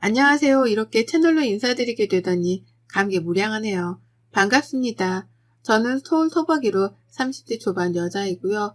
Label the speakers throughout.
Speaker 1: 안녕하세요. 이렇게 채널로 인사드리게 되다니 감개무량하네요. 반갑습니다. 저는 서울 토박이로 30대 초반 여자이고요.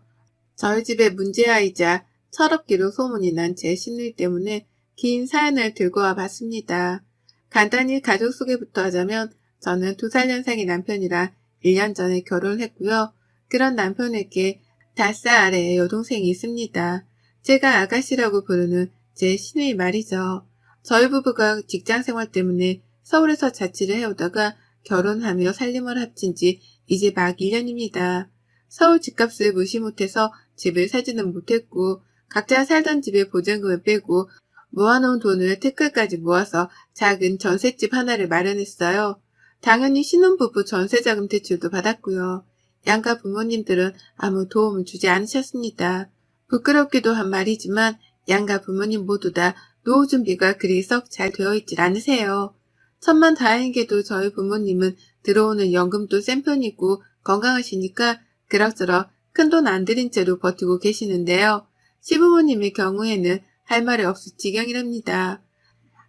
Speaker 1: 저희 집의 문제아이자 철없기로 소문이 난 제 시누이 때문에 긴 사연을 들고 와봤습니다. 간단히 가족 소개부터 하자면 저는 2살 연상의 남편이랑 1년 전에 결혼을 했고요. 그런 남편에게 5살 아래의 여동생이 있습니다. 제가 아가씨라고 부르는 제 시누이 말이죠. 저희 부부가 직장생활 때문에 서울에서 자취를 해오다가 결혼하며 살림을 합친 지 이제 막 1년입니다. 서울 집값을 무시 못해서 집을 사지는 못했고 각자 살던 집의 보증금을 빼고 모아놓은 돈을 특가까지 모아서 작은 전셋집 하나를 마련했어요. 당연히 신혼부부 전세자금 대출도 받았고요. 양가 부모님들은 아무 도움을 주지 않으셨습니다. 부끄럽기도 한 말이지만 양가 부모님 모두 다 노후 준비가 그리 썩 잘 되어 있질 않으세요. 천만다행히도 저희 부모님은 들어오는 연금도 센 편이고 건강하시니까 그럭저럭 큰돈 안 들인 채로 버티고 계시는데요. 시부모님의 경우에는 할 말이 없을 지경이랍니다.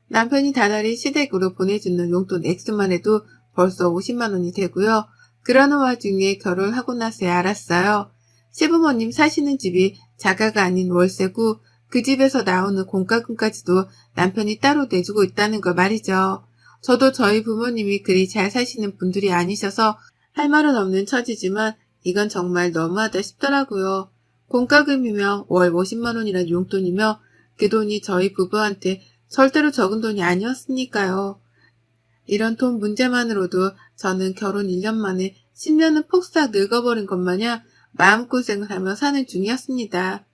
Speaker 1: 남편이 다달이 시댁으로 보내주는 용돈 액수만 해도 벌써 50만 원이 되고요. 그러는 와중에 결혼하고 나서야 알았어요. 시부모님 사시는 집이 자가가 아닌 월세고 그 집에서 나오는 공과금까지도 남편이 따로 내주고 있다는 걸 말이죠. 저도 저희 부모님이 그리 잘 사시는 분들이 아니셔서 할 말은 없는 처지지만 이건 정말 너무하다 싶더라고요. 공과금이며 월 50만 원이란 용돈이며 그 돈이 저희 부부한테 절대로 적은 돈이 아니었으니까요. 이런 돈 문제만으로도 저는 결혼 1년 만에 10년은 폭삭 늙어버린 것 마냥 마음고생을 하며 사는 중이었습니다.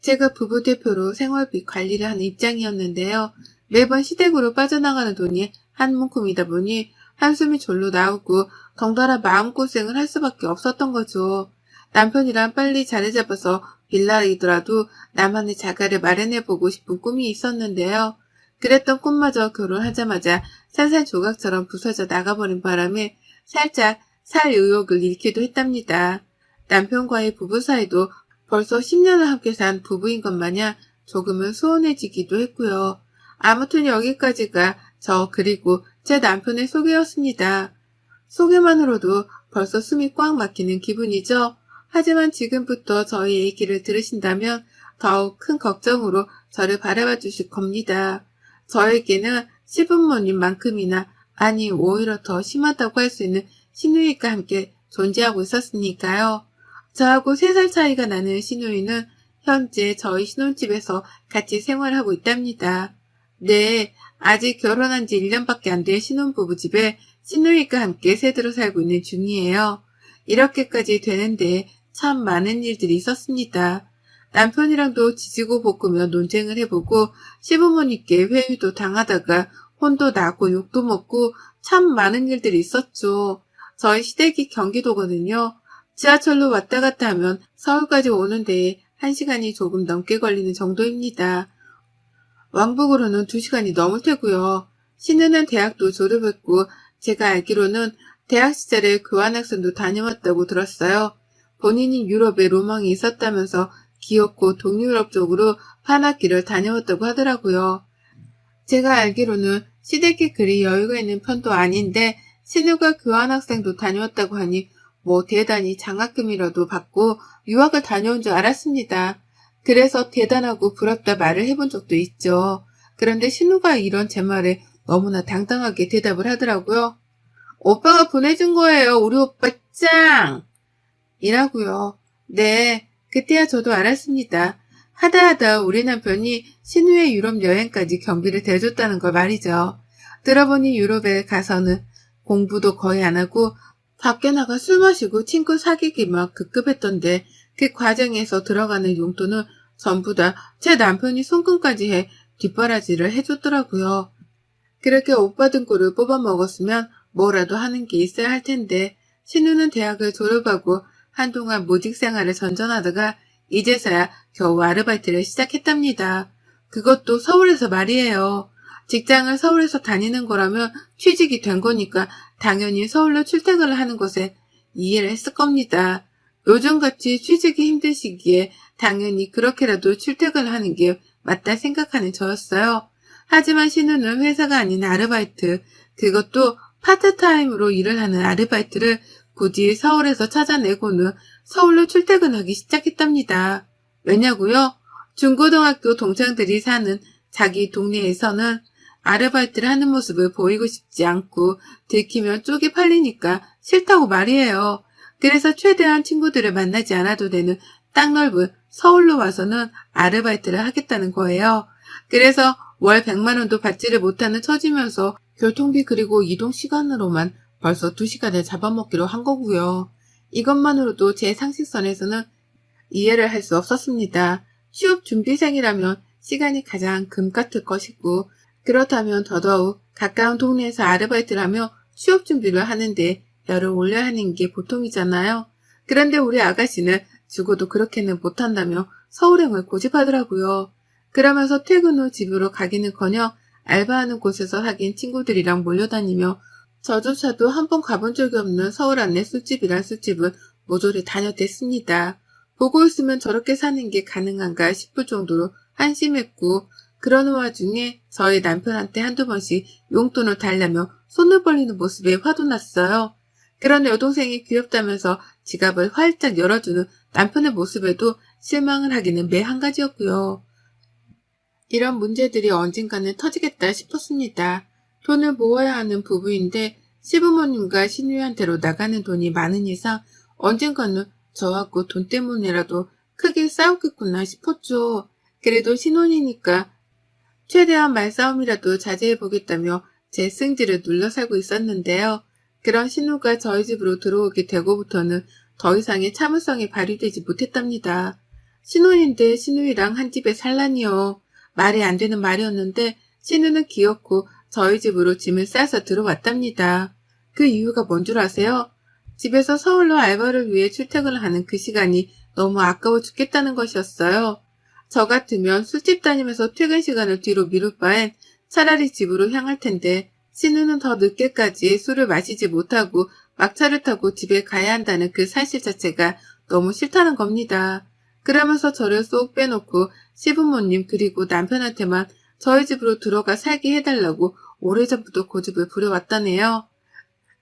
Speaker 1: 제가 부부 대표로 생활비 관리를 하는 입장이었는데요. 매번 시댁으로 빠져나가는 돈이 한 문큼이다 보니 한숨이 절로 나오고 덩달아 마음고생을 할 수밖에 없었던 거죠. 남편이랑 빨리 자리 잡아서 빌라이더라도 나만의 자가를 마련해보고 싶은 꿈이 있었는데요. 그랬던 꿈마저 결혼하자마자 산산조각처럼 부서져 나가버린 바람에 살짝 살 의욕을 잃기도 했답니다. 남편과의 부부 사이도 벌써 10년을 함께 산 부부인 것 마냥 조금은 소원해지기도 했고요. 아무튼 여기까지가 저 그리고 제 남편의 소개였습니다. 소개만으로도 벌써 숨이 꽉 막히는 기분이죠. 하지만 지금부터 저희 얘기를 들으신다면 더욱 큰 걱정으로 저를 바라봐 주실 겁니다. 저에게는 시부모님만큼이나 아니 오히려 더 심하다고 할 수 있는 시누이가 함께 존재하고 있었으니까요. 저하고 3살 차이가 나는 시누이는 현재 저희 신혼집에서 같이 생활하고 있답니다. 네, 아직 결혼한 지 1년밖에 안 된 신혼부부 집에 시누이가 함께 새들어 살고 있는 중이에요. 이렇게까지 되는데 참 많은 일들이 있었습니다. 남편이랑도 지지고 볶으며 논쟁을 해보고 시부모님께 회유도 당하다가 혼도 나고 욕도 먹고 참 많은 일들이 있었죠. 저희 시댁이 경기도거든요. 지하철로 왔다 갔다 하면 서울까지 오는 데에 1시간이 조금 넘게 걸리는 정도입니다. 왕복으로는 2시간이 넘을 테고요. 신우는 대학도 졸업했고 제가 알기로는 대학 시절에 교환학생도 다녀왔다고 들었어요. 본인이 유럽에 로망이 있었다면서 귀엽고 동유럽 쪽으로 한 학기를 다녀왔다고 하더라고요. 제가 알기로는 시댁이 그리 여유가 있는 편도 아닌데 신우가 교환학생도 다녀왔다고 하니 뭐 대단히 장학금이라도 받고 유학을 다녀온 줄 알았습니다. 그래서 대단하고 부럽다 말을 해본 적도 있죠. 그런데 신우가 이런 제 말에 너무나 당당하게 대답을 하더라고요. 오빠가 보내준 거예요. 우리 오빠 짱! 이라고요. 네, 그때야 저도 알았습니다. 하다하다 우리 남편이 신우의 유럽 여행까지 경비를 대줬다는 걸 말이죠. 들어보니 유럽에 가서는 공부도 거의 안 하고 밖에 나가 술 마시고 친구 사귀기만 급급했던데 그 과정에서 들어가는 용돈은 전부 다 제 남편이 손금까지 해 뒷바라지를 해줬더라고요. 그렇게 오빠 등골을 뽑아먹었으면 뭐라도 하는 게 있어야 할 텐데 신우는 대학을 졸업하고 한동안 모직 생활을 전전하다가 이제서야 겨우 아르바이트를 시작했답니다. 그것도 서울에서 말이에요. 직장을 서울에서 다니는 거라면 취직이 된 거니까 당연히 서울로 출퇴근을 하는 것에 이해를 했을 겁니다. 요즘같이 취직이 힘든 시기에 당연히 그렇게라도 출퇴근을 하는 게 맞다 생각하는 저였어요. 하지만 신우는 회사가 아닌 아르바이트, 그것도 파트타임으로 일을 하는 아르바이트를 굳이 서울에서 찾아내고는 서울로 출퇴근하기 시작했답니다. 왜냐고요? 중고등학교 동창들이 사는 자기 동네에서는 아르바이트를 하는 모습을 보이고 싶지 않고 들키면 쪽이 팔리니까 싫다고 말이에요. 그래서 최대한 친구들을 만나지 않아도 되는 땅 넓은 서울로 와서는 아르바이트를 하겠다는 거예요. 그래서 월 100만 원도 받지를 못하는 처지면서 교통비 그리고 이동 시간으로만 벌써 2시간을 잡아먹기로 한 거고요. 이것만으로도 제 상식선에서는 이해를 할 수 없었습니다. 취업 준비생이라면 시간이 가장 금 같을 것이고 그렇다면 더더욱 가까운 동네에서 아르바이트를 하며 취업 준비를 하는데 열을 올려야 하는 게 보통이잖아요. 그런데 우리 아가씨는 죽어도 그렇게는 못한다며 서울행을 고집하더라고요. 그러면서 퇴근 후 집으로 가기는커녕 알바하는 곳에서 사귄 친구들이랑 몰려다니며 저조차도 한 번 가본 적이 없는 서울 안내 술집이란 술집은 모조리 다녀댔습니다. 보고 있으면 저렇게 사는 게 가능한가 싶을 정도로 한심했고 그러는 와중에 저희 남편한테 한두 번씩 용돈을 달라며 손을 벌리는 모습에 화도 났어요. 그런 여동생이 귀엽다면서 지갑을 활짝 열어주는 남편의 모습에도 실망을 하기는 매 한 가지였고요. 이런 문제들이 언젠가는 터지겠다 싶었습니다. 돈을 모아야 하는 부부인데 시부모님과 시누이한테로 나가는 돈이 많은 이상 언젠가는 저하고 돈 때문에라도 크게 싸우겠구나 싶었죠. 그래도 신혼이니까 최대한 말싸움이라도 자제해보겠다며 제 승질을 눌러 살고 있었는데요. 그런 신우가 저희 집으로 들어오게 되고부터는 더 이상의 참을성이 발휘되지 못했답니다. 신혼인데 신우이랑 한 집에 살라니요. 말이 안 되는 말이었는데 신우는 귀엽고 저희 집으로 짐을 싸서 들어왔답니다. 그 이유가 뭔 줄 아세요? 집에서 서울로 알바를 위해 출퇴근을 하는 그 시간이 너무 아까워 죽겠다는 것이었어요. 저 같으면 술집 다니면서 퇴근 시간을 뒤로 미룰 바엔 차라리 집으로 향할 텐데 신우는 더 늦게까지 술을 마시지 못하고 막차를 타고 집에 가야 한다는 그 사실 자체가 너무 싫다는 겁니다. 그러면서 저를 쏙 빼놓고 시부모님 그리고 남편한테만 저희 집으로 들어가 살게 해달라고 오래전부터 고집을 부려왔다네요.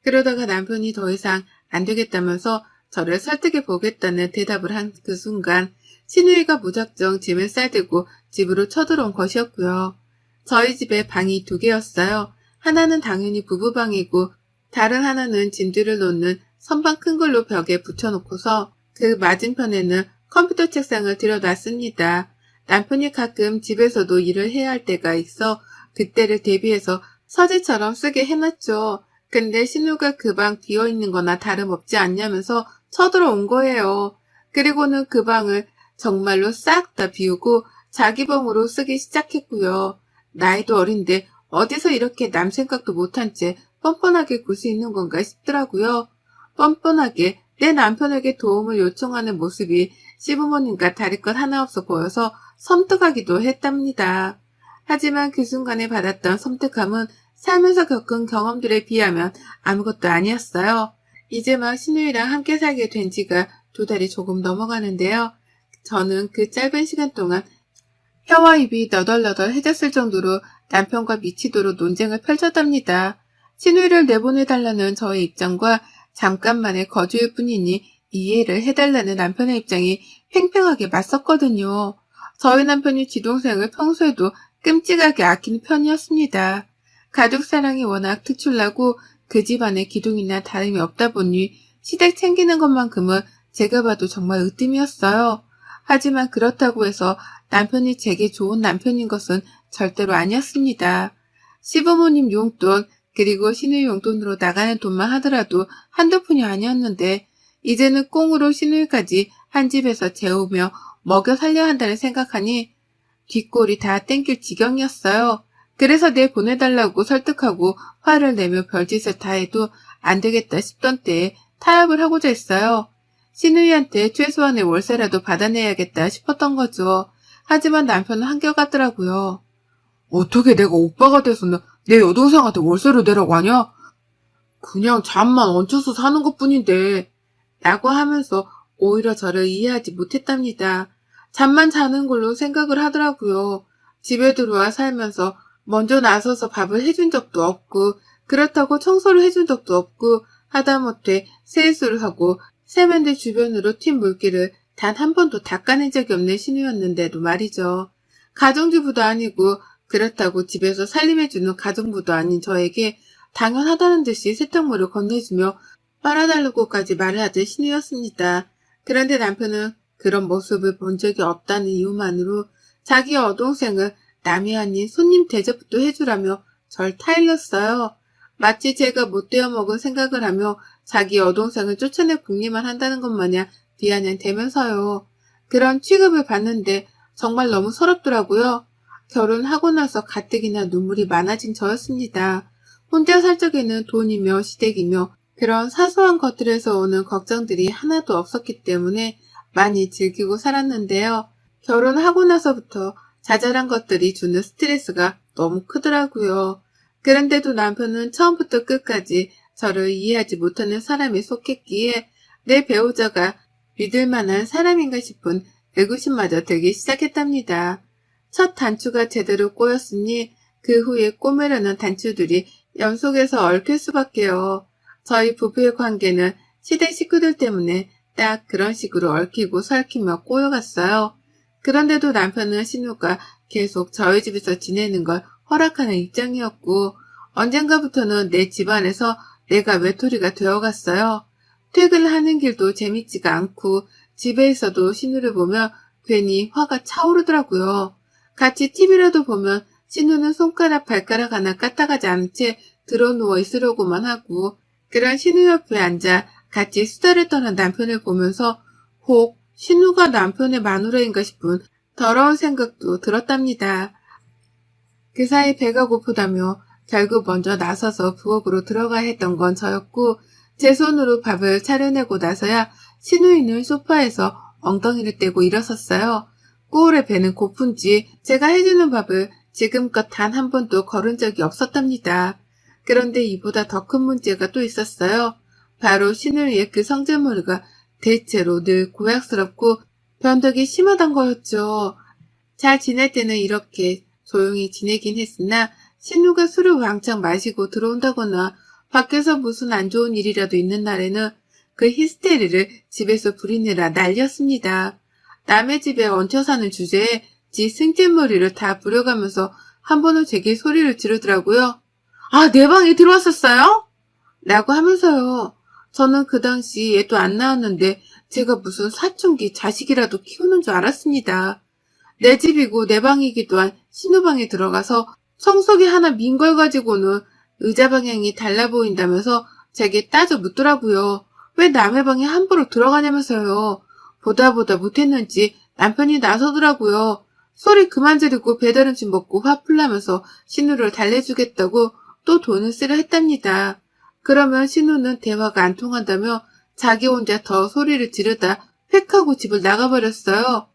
Speaker 1: 그러다가 남편이 더 이상 안 되겠다면서 저를 설득해 보겠다는 대답을 한 그 순간 신우이가 무작정 짐을 싸들고 집으로 쳐들어온 것이었고요. 저희 집에 방이 2개였어요. 하나는 당연히 부부방이고 다른 하나는 짐들을 놓는 선반 큰 걸로 벽에 붙여놓고서 그 맞은편에는 컴퓨터 책상을 들여놨습니다. 남편이 가끔 집에서도 일을 해야 할 때가 있어 그때를 대비해서 서재처럼 쓰게 해놨죠. 근데 신우가 그 방 비어있는 거나 다름없지 않냐면서 쳐들어온 거예요. 그리고는 그 방을 정말로 싹 다 비우고 자기 방으로 쓰기 시작했고요. 나이도 어린데 어디서 이렇게 남 생각도 못한 채 뻔뻔하게 굴 수 있는 건가 싶더라고요. 뻔뻔하게 내 남편에게 도움을 요청하는 모습이 시부모님과 다를 것 하나 없어 보여서 섬뜩하기도 했답니다. 하지만 그 순간에 받았던 섬뜩함은 살면서 겪은 경험들에 비하면 아무것도 아니었어요. 이제 막 신우이랑 함께 살게 된 지가 2달이 조금 넘어가는데요. 저는 그 짧은 시간 동안 혀와 입이 너덜너덜해졌을 정도로 남편과 미치도록 논쟁을 펼쳤답니다. 신우이를 내보내달라는 저의 입장과 잠깐만의 거주일 뿐이니 이해를 해달라는 남편의 입장이 팽팽하게 맞섰거든요. 저희 남편이 지동생을 평소에도 끔찍하게 아끼는 편이었습니다. 가족사랑이 워낙 특출나고 그 집안에 기둥이나 다름이 없다 보니 시댁 챙기는 것만큼은 제가 봐도 정말 으뜸이었어요. 하지만 그렇다고 해서 남편이 제게 좋은 남편인 것은 절대로 아니었습니다. 시부모님 용돈 그리고 시누이 용돈으로 나가는 돈만 하더라도 한두 푼이 아니었는데 이제는 꽁으로 시누이까지 한 집에서 재우며 먹여 살려야 한다는 생각하니 뒷골이 다 땡길 지경이었어요. 그래서 보내달라고 설득하고 화를 내며 별짓을 다 해도 안 되겠다 싶던 때에 타협을 하고자 했어요. 시누이한테 최소한의 월세라도 받아내야겠다 싶었던 거죠. 하지만 남편은 한결같더라고요. 어떻게 내가 오빠가 돼서는 내 여동생한테 월세를 내라고 하냐? 그냥 잠만 얹혀서 사는 것뿐인데 라고 하면서 오히려 저를 이해하지 못했답니다. 잠만 자는 걸로 생각을 하더라고요. 집에 들어와 살면서 먼저 나서서 밥을 해준 적도 없고 그렇다고 청소를 해준 적도 없고 하다못해 세수를 하고 세면대 주변으로 튄 물기를 단 한 번도 닦아낸 적이 없는 신우였는데도 말이죠. 가정주부도 아니고 그렇다고 집에서 살림해주는 가정부도 아닌 저에게 당연하다는 듯이 세탁물을 건네주며 빨아달라고까지 말을 하던 신우였습니다. 그런데 남편은 그런 모습을 본 적이 없다는 이유만으로 자기 여동생을 남이 아닌 손님 대접도 해주라며 절 타일렀어요. 마치 제가 못되어 먹은 생각을 하며 자기 여동생을 쫓아내 궁리만 한다는 것 마냥 비아냥대면서요. 그런 취급을 받는데 정말 너무 서럽더라고요. 결혼하고 나서 가뜩이나 눈물이 많아진 저였습니다. 혼자 살 적에는 돈이며 시댁이며 그런 사소한 것들에서 오는 걱정들이 하나도 없었기 때문에 많이 즐기고 살았는데요. 결혼하고 나서부터 자잘한 것들이 주는 스트레스가 너무 크더라고요. 그런데도 남편은 처음부터 끝까지 저를 이해하지 못하는 사람에 속했기에 내 배우자가 믿을 만한 사람인가 싶은 의구심마저 들기 시작했답니다. 첫 단추가 제대로 꼬였으니 그 후에 꼬매려는 단추들이 연속해서 얽힐 수밖에요. 저희 부부의 관계는 시댁 식구들 때문에 딱 그런 식으로 얽히고 설키며 꼬여갔어요. 그런데도 남편은 신우가 계속 저희 집에서 지내는 걸 허락하는 입장이었고 언젠가부터는 내 집안에서 내가 외톨이가 되어갔어요. 퇴근을 하는 길도 재밌지가 않고 집에 있어도 신우를 보면 괜히 화가 차오르더라고요. 같이 TV라도 보면 신우는 손가락 발가락 하나 까딱하지 않은 채 드러누워 있으려고만 하고 그런 신우 옆에 앉아 같이 수다를 떠는 남편을 보면서 혹 신우가 남편의 마누라인가 싶은 더러운 생각도 들었답니다. 그 사이 배가 고프다며 결국 먼저 나서서 부엌으로 들어가야 했던 건 저였고 제 손으로 밥을 차려내고 나서야 신우이는 소파에서 엉덩이를 떼고 일어섰어요. 꼬울의 배는 고픈지 제가 해주는 밥을 지금껏 단 한 번도 거른 적이 없었답니다. 그런데 이보다 더 큰 문제가 또 있었어요. 바로 신우이의 그 성질머리가 대체로 늘 고약스럽고 변덕이 심하단 거였죠. 잘 지낼 때는 이렇게 조용히 지내긴 했으나 신우가 술을 왕창 마시고 들어온다거나 밖에서 무슨 안 좋은 일이라도 있는 날에는 그 히스테리를 집에서 부리느라 난리였습니다. 남의 집에 얹혀 사는 주제에 지 승질머리를 다 부려가면서 한 번은 제게 소리를 지르더라고요. 아, 내 방에 들어왔었어요? 라고 하면서요. 저는 그 당시 애도 안 낳았는데 제가 무슨 사춘기 자식이라도 키우는 줄 알았습니다. 내 집이고 내 방이기도 한 신우방에 들어가서 청소기 하나 민 걸 가지고는 의자 방향이 달라 보인다면서 제게 따져 묻더라고요. 왜 남의 방에 함부로 들어가냐면서요. 보다 못했는지 남편이 나서더라고요. 소리 그만 지르고 배달 음식 먹고 화풀 나면서 신우를 달래주겠다고 또 돈을 쓰려 했답니다. 그러면 신우는 대화가 안 통한다며 자기 혼자 더 소리를 지르다 획 하고 집을 나가버렸어요.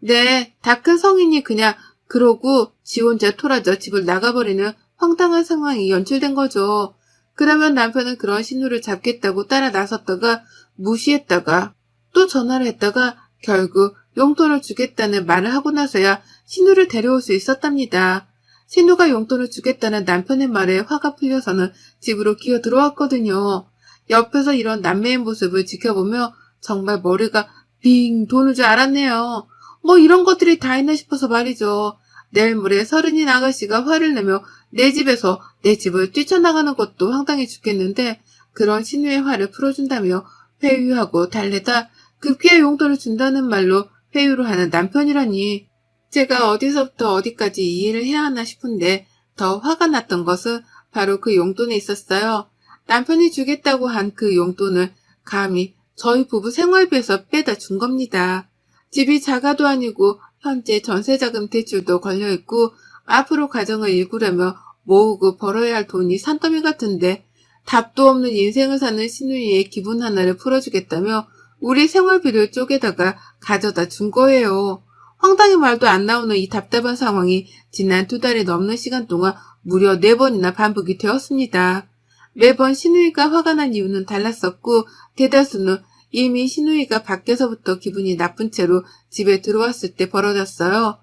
Speaker 1: 네, 다 큰 성인이 그냥 그러고 지 혼자 토라져 집을 나가버리는 황당한 상황이 연출된 거죠. 그러면 남편은 그런 신우를 잡겠다고 따라 나섰다가 무시했다가 또 전화를 했다가 결국 용돈을 주겠다는 말을 하고 나서야 신우를 데려올 수 있었답니다. 신우가 용돈을 주겠다는 남편의 말에 화가 풀려서는 집으로 기어 들어왔거든요. 옆에서 이런 남매의 모습을 지켜보며 정말 머리가 빙 도는 줄 알았네요. 뭐 이런 것들이 다 있나 싶어서 말이죠. 내일 모레 서른인 아가씨가 화를 내며 내 집에서 내 집을 뛰쳐나가는 것도 황당해 죽겠는데 그런 신우의 화를 풀어준다며 회유하고 달래다 급기야 용돈을 준다는 말로 회유를 하는 남편이라니. 제가 어디서부터 어디까지 이해를 해야 하나 싶은데 더 화가 났던 것은 바로 그 용돈에 있었어요. 남편이 주겠다고 한 그 용돈을 감히 저희 부부 생활비에서 빼다 준 겁니다. 집이 자가도 아니고 현재 전세자금 대출도 걸려있고 앞으로 가정을 일구려며 모으고 벌어야 할 돈이 산더미 같은데 답도 없는 인생을 사는 신우이의 기분 하나를 풀어주겠다며 우리 생활비를 쪼개다가 가져다 준 거예요. 황당히 말도 안 나오는 이 답답한 상황이 지난 2달이 넘는 시간 동안 무려 4번이나 반복이 되었습니다. 매번 신우이가 화가 난 이유는 달랐었고 대다수는 이미 신우이가 밖에서부터 기분이 나쁜 채로 집에 들어왔을 때 벌어졌어요.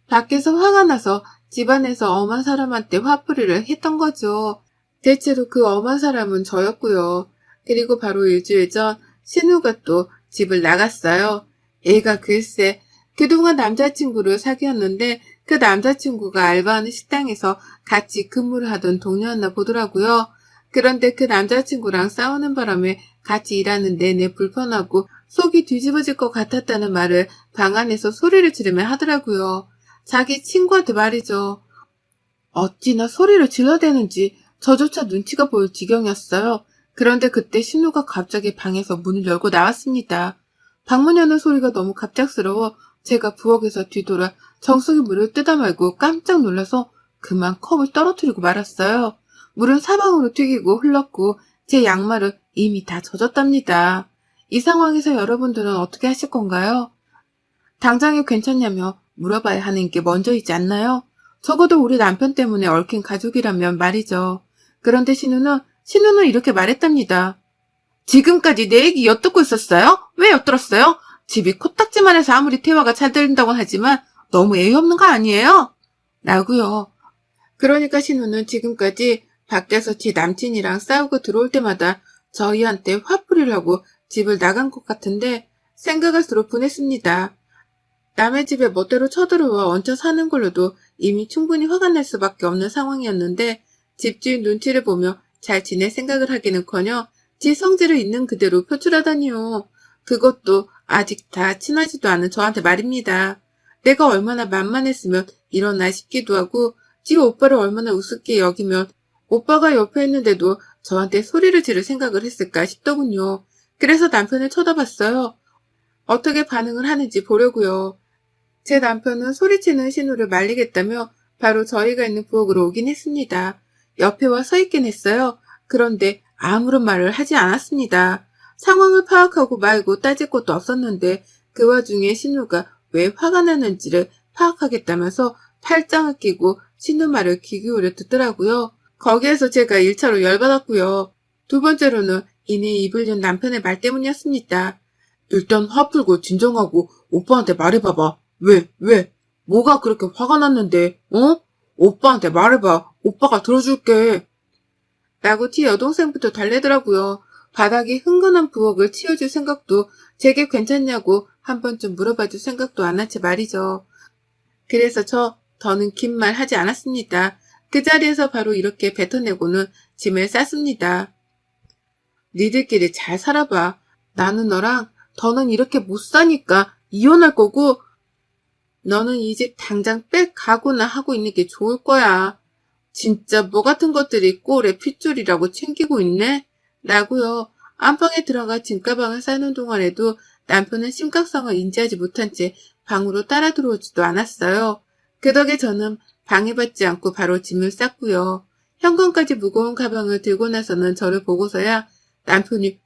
Speaker 1: 밖에서 화가 나서 집안에서 엄한 사람한테 화풀이를 했던 거죠. 대체로 그 엄한 사람은 저였고요. 그리고 바로 일주일 전 신우가 또 집을 나갔어요. 애가 글쎄 그동안 남자친구를 사귀었는데 그 남자친구가 알바하는 식당에서 같이 근무를 하던 동료였나 보더라고요. 그런데 그 남자친구랑 싸우는 바람에 같이 일하는 내내 불편하고 속이 뒤집어질 것 같았다는 말을 방 안에서 소리를 지르며 하더라고요. 자기 친구한테 말이죠. 어찌나 소리를 질러대는지 저조차 눈치가 보일 지경이었어요. 그런데 그때 신우가 갑자기 방에서 문을 열고 나왔습니다. 방문 여는 소리가 너무 갑작스러워 제가 부엌에서 뒤돌아 정수기 물을 뜯어 말고 깜짝 놀라서 그만 컵을 떨어뜨리고 말았어요. 물은 사방으로 튀기고 흘렀고 제 양말은 이미 다 젖었답니다. 이 상황에서 여러분들은 어떻게 하실 건가요? 당장에 괜찮냐며 물어봐야 하는 게 먼저이지 않나요? 적어도 우리 남편 때문에 얽힌 가족이라면 말이죠. 그런데 신우는 이렇게 말했답니다. 지금까지 내 얘기 엿듣고 있었어요? 왜 엿들었어요? 집이 코딱지만 해서 아무리 대화가 잘 들린다고 하지만 너무 예의 없는 거 아니에요? 라고요. 그러니까 신우는 지금까지 밖에서 지 남친이랑 싸우고 들어올 때마다 저희한테 화풀이를 하고 집을 나간 것 같은데 생각할수록 분했습니다. 남의 집에 멋대로 쳐들어와 얹혀 사는 걸로도 이미 충분히 화가 날 수밖에 없는 상황이었는데 집주인 눈치를 보며 잘 지낼 생각을 하기는커녕 지 성질을 있는 그대로 표출하다니요. 그것도 아직 다 친하지도 않은 저한테 말입니다. 내가 얼마나 만만했으면 일어나 싶기도 하고 지 오빠를 얼마나 우습게 여기면 오빠가 옆에 있는데도 저한테 소리를 지를 생각을 했을까 싶더군요. 그래서 남편을 쳐다봤어요. 어떻게 반응을 하는지 보려고요. 제 남편은 소리치는 신우를 말리겠다며 바로 저희가 있는 부엌으로 오긴 했습니다. 옆에 와 서 있긴 했어요. 그런데 아무런 말을 하지 않았습니다. 상황을 파악하고 말고 따질 것도 없었는데 그 와중에 신우가 왜 화가 나는지를 파악하겠다면서 팔짱을 끼고 신우 말을 귀 기울여 듣더라고요. 거기에서 제가 1차로 열받았고요. 두 번째로는 이내 입을 연 남편의 말 때문이었습니다. 일단 화 풀고 진정하고 오빠한테 말해봐봐. 왜? 뭐가 그렇게 화가 났는데, 어? 오빠한테 말해봐. 오빠가 들어줄게. 라고 티 여동생부터 달래더라고요. 바닥이 흥건한 부엌을 치워줄 생각도 제게 괜찮냐고 한 번쯤 물어봐줄 생각도 안 한 채 말이죠. 그래서 더는 긴 말 하지 않았습니다. 그 자리에서 바로 이렇게 뱉어내고는 짐을 쌌습니다. 니들끼리 잘 살아봐. 나는 너랑 더는 이렇게 못 사니까 이혼할 거고 너는 이 집 당장 빽 가고나 하고 있는 게 좋을 거야. 진짜 뭐 같은 것들이 꼴에 핏줄이라고 챙기고 있네? 라고요. 안방에 들어가 짐가방을 싸는 동안에도 남편은 심각성을 인지하지 못한 채 방으로 따라 들어오지도 않았어요. 그 덕에 저는 방해받지 않고 바로 짐을 쌌고요. 현관까지 무거운 가방을 들고 나서는 저를 보고서야 남편이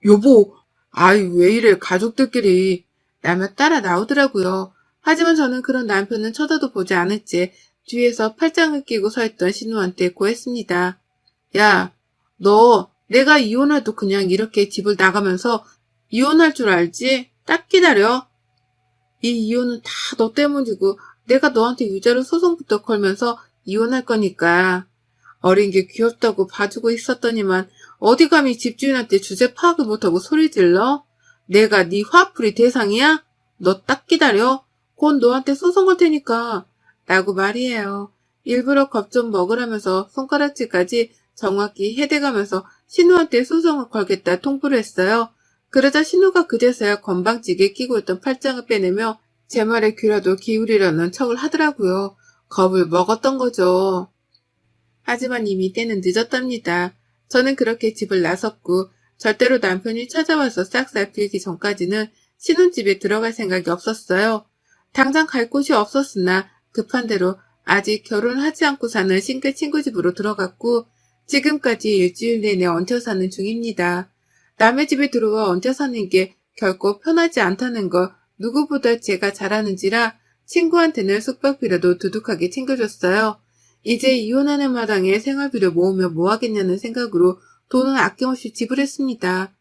Speaker 1: 여보, 아이 왜 이래 가족들끼리 라며 따라 나오더라고요. 하지만 저는 그런 남편은 쳐다도 보지 않을 채 뒤에서 팔짱을 끼고 서 있던 신우한테 고했습니다. 야, 너 내가 이혼해도 그냥 이렇게 집을 나가면서 이혼할 줄 알지? 딱 기다려. 이 이혼은 다 너 때문이고 내가 너한테 유죄로 소송부터 걸면서 이혼할 거니까. 어린 게 귀엽다고 봐주고 있었더니만 어디 감히 집주인한테 주제 파악을 못하고 소리 질러? 내가 네 화풀이 대상이야? 너 딱 기다려. 곧 너한테 소송 걸 테니까. 라고 말이에요. 일부러 겁 좀 먹으라면서 손가락질까지 정확히 해대가면서 신우한테 소송을 걸겠다 통보를 했어요. 그러자 신우가 그제서야 건방지게 끼고 있던 팔짱을 빼내며 제 말에 귀라도 기울이려는 척을 하더라고요. 겁을 먹었던 거죠. 하지만 이미 때는 늦었답니다. 저는 그렇게 집을 나섰고 절대로 남편이 찾아와서 싹싹 빌기 전까지는 신혼집에 들어갈 생각이 없었어요. 당장 갈 곳이 없었으나 급한 대로 아직 결혼하지 않고 사는 싱글 친구 집으로 들어갔고 지금까지 일주일 내내 얹혀 사는 중입니다. 남의 집에 들어와 얹혀 사는 게 결코 편하지 않다는 걸 누구보다 제가 잘 아는지라 친구한테는 숙박비라도 두둑하게 챙겨줬어요. 이제 이혼하는 마당에 생활비를 모으며 뭐하겠냐는 생각으로 돈은 아낌없이 지불했습니다.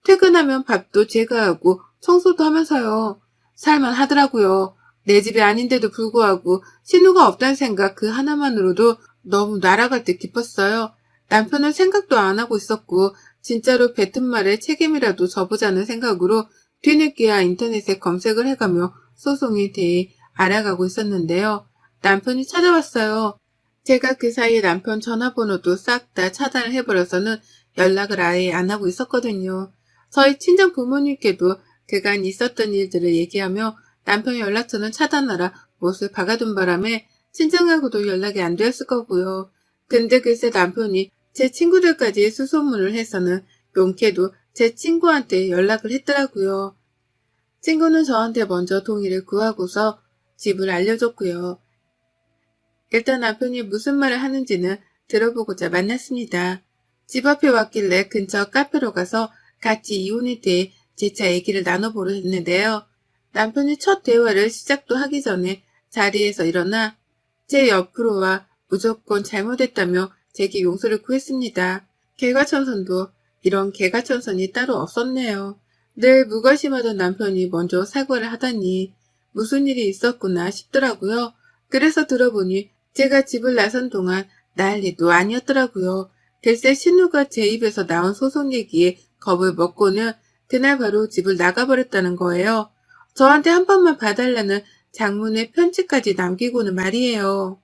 Speaker 1: 퇴근하면 밥도 제가 하고 청소도 하면서요. 살만 하더라고요. 내 집이 아닌데도 불구하고 신우가 없다는 생각 그 하나만으로도 너무 날아갈 듯 기뻤어요. 남편은 생각도 안 하고 있었고 진짜로 뱉은 말에 책임이라도 져보자는 생각으로 뒤늦게야 인터넷에 검색을 해가며 소송에 대해 알아가고 있었는데요. 남편이 찾아왔어요. 제가 그 사이에 남편 전화번호도 싹 다 차단을 해버려서는 연락을 아예 안 하고 있었거든요. 저희 친정 부모님께도 그간 있었던 일들을 얘기하며 남편 연락처는 차단하라 못을 박아둔 바람에 친정하고도 연락이 안 되었을 거고요. 근데 글쎄 남편이 제 친구들까지 수소문을 해서는 용케도 제 친구한테 연락을 했더라고요. 친구는 저한테 먼저 동의를 구하고서 집을 알려줬고요. 일단 남편이 무슨 말을 하는지는 들어보고자 만났습니다. 집 앞에 왔길래 근처 카페로 가서 같이 이혼에 대해 재차 얘기를 나눠보려 했는데요. 남편이 첫 대화를 시작도 하기 전에 자리에서 일어나 제 옆으로 와 무조건 잘못했다며 제게 용서를 구했습니다. 개과천선도 이런 개과천선이 따로 없었네요. 늘 무관심하던 남편이 먼저 사과를 하다니 무슨 일이 있었구나 싶더라고요. 그래서 들어보니 제가 집을 나선 동안 난리도 아니었더라고요. 글쎄 신우가 제 입에서 나온 소송 얘기에 겁을 먹고는 그날 바로 집을 나가버렸다는 거예요. 저한테 한 번만 봐달라는 장문의 편지까지 남기고는 말이에요.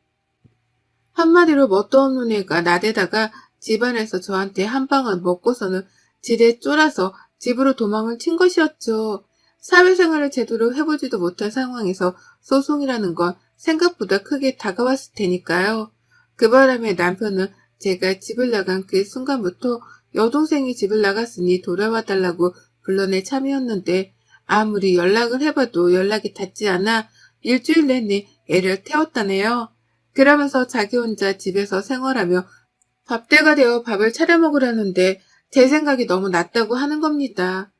Speaker 1: 한마디로 뭣도 없는 애가 나대다가 집안에서 저한테 한 방을 먹고서는 지레 쫄아서 집으로 도망을 친 것이었죠. 사회생활을 제대로 해보지도 못한 상황에서 소송이라는 건 생각보다 크게 다가왔을 테니까요. 그 바람에 남편은 제가 집을 나간 그 순간부터 여동생이 집을 나갔으니 돌아와 달라고 불러내 참이었는데 아무리 연락을 해봐도 연락이 닿지 않아 일주일 내내 애를 태웠다네요. 그러면서 자기 혼자 집에서 생활하며 밥때가 되어 밥을 차려 먹으려는데 제 생각이 너무 낮다고 하는 겁니다.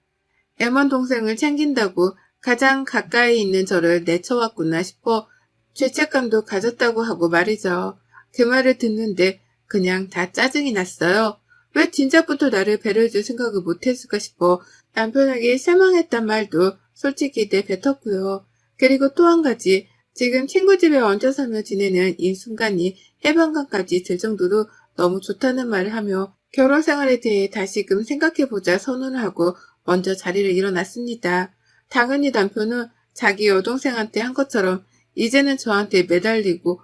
Speaker 1: 애먼 동생을 챙긴다고 가장 가까이 있는 저를 내쳐왔구나 싶어 죄책감도 가졌다고 하고 말이죠. 그 말을 듣는데 그냥 다 짜증이 났어요. 왜 진작부터 나를 배려해줄 생각을 못했을까 싶어 남편에게 실망했단 말도 솔직히 내뱉었고요. 그리고 또 한 가지, 지금 친구 집에 얹혀 살며 지내는 이 순간이 해방감까지 들 정도로 너무 좋다는 말을 하며 결혼 생활에 대해 다시금 생각해보자 선언을 하고 먼저 자리를 일어났습니다. 당연히 남편은 자기 여동생한테 한 것처럼 이제는 저한테 매달리고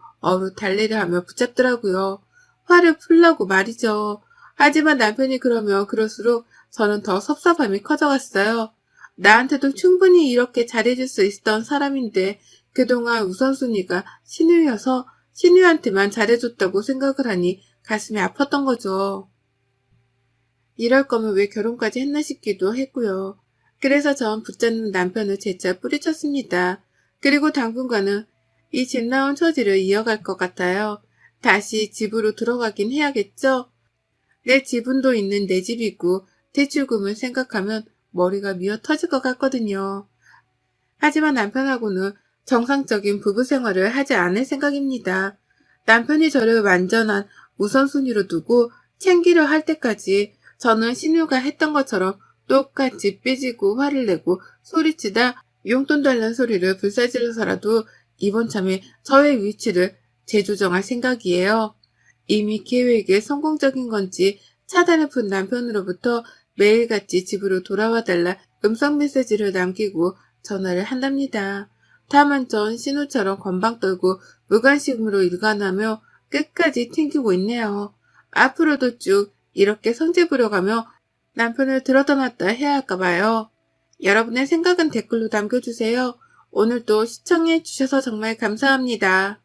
Speaker 1: 달래를 하며 붙잡더라고요. 화를 풀라고 말이죠. 하지만 남편이 그러면 그럴수록 저는 더 섭섭함이 커져갔어요. 나한테도 충분히 이렇게 잘해줄 수 있었던 사람인데 그동안 우선순위가 신우여서 신우한테만 잘해줬다고 생각을 하니 가슴이 아팠던 거죠. 이럴 거면 왜 결혼까지 했나 싶기도 했고요. 그래서 전 붙잡는 남편을 재차 뿌리쳤습니다. 그리고 당분간은 이 집 나온 처지를 이어갈 것 같아요. 다시 집으로 들어가긴 해야겠죠? 내 지분도 있는 내 집이고 대출금을 생각하면 머리가 미어 터질 것 같거든요. 하지만 남편하고는 정상적인 부부 생활을 하지 않을 생각입니다. 남편이 저를 완전한 우선순위로 두고 챙기려 할 때까지 저는 신우가 했던 것처럼 똑같이 삐지고 화를 내고 소리치다 용돈 달라는 소리를 불사질러서라도 이번 참에 저의 위치를 재조정할 생각이에요. 이미 계획이 성공적인 건지 차단을 푼 남편으로부터 매일같이 집으로 돌아와 달라 음성 메시지를 남기고 전화를 한답니다. 다만 전 신우처럼 건방 떨고 무관심으로 일관하며 끝까지 튕기고 있네요. 앞으로도 쭉 이렇게 성질 부려가며 남편을 들었다 놨다 해야 할까 봐요. 여러분의 생각은 댓글로 남겨주세요. 오늘도 시청해 주셔서 정말 감사합니다.